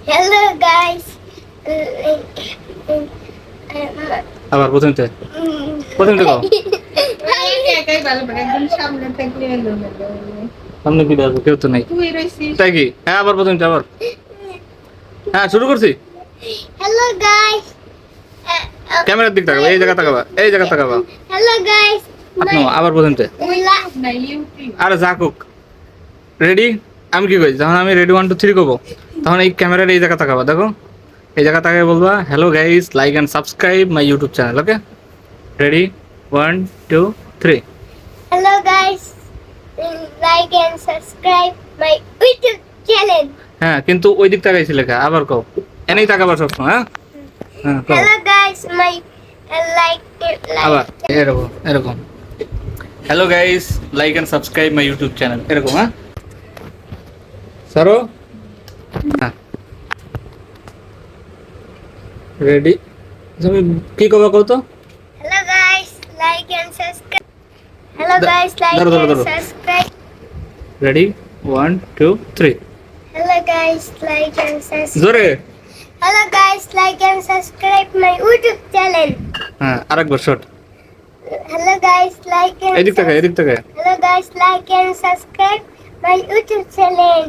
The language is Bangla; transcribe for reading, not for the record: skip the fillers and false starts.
Hello guys. আবার প্রথম থেকে কও একাই ভালো পারে একদম সামনে থাকলে এলো না সামনে কি দেখো কেউ তো নাই তুই রইছিস তাই কি হ্যাঁ আবার প্রথম থেকে আবার হ্যাঁ শুরু করছি Hello guys. ক্যামেরার দিক তাকাবা এই জায়গা তাকাবা এই জায়গা তাকাবা Hello guys. আপনি আবার প্রথম থেকে না ইউটিউব আরে যাকুক রেডি আমি কি কই যখন আমি রেডি 1 2 3 করব তখন এই ক্যামেরার এই জায়গা তাকাবা দেখো এই জায়গা তাকায় বলবা hello guys like and subscribe my YouTube channel okay ready 1 2 3 Hello guys. Like and subscribe my YouTube channel. হ্যাঁ কিন্তু ওই দিক তাকাইছি লেখা আবার কও এনেই তাকাবা সব হ্যাঁ হ্যাঁ কও Hello guys. My like আবার এরকম এরকম hello guys like and subscribe my YouTube channel এরকম হ্যাঁ সারো হ্যাঁ রেডি তুমি কি কবা কও তো Hello guys. Like and subscribe. Hello guys. Like দাঁড়াও, and দাঁড়াও। subscribe. Ready 1 2 3 Hello guys. Like and subscribe. জোরে Hello guys. Like and subscribe my YouTube channel. হ্যাঁ আরেকবার shot Hello guys. Like and এদিক তাকায় এদিক তাকায় Hello guys. Like and subscribe my YouTube channel.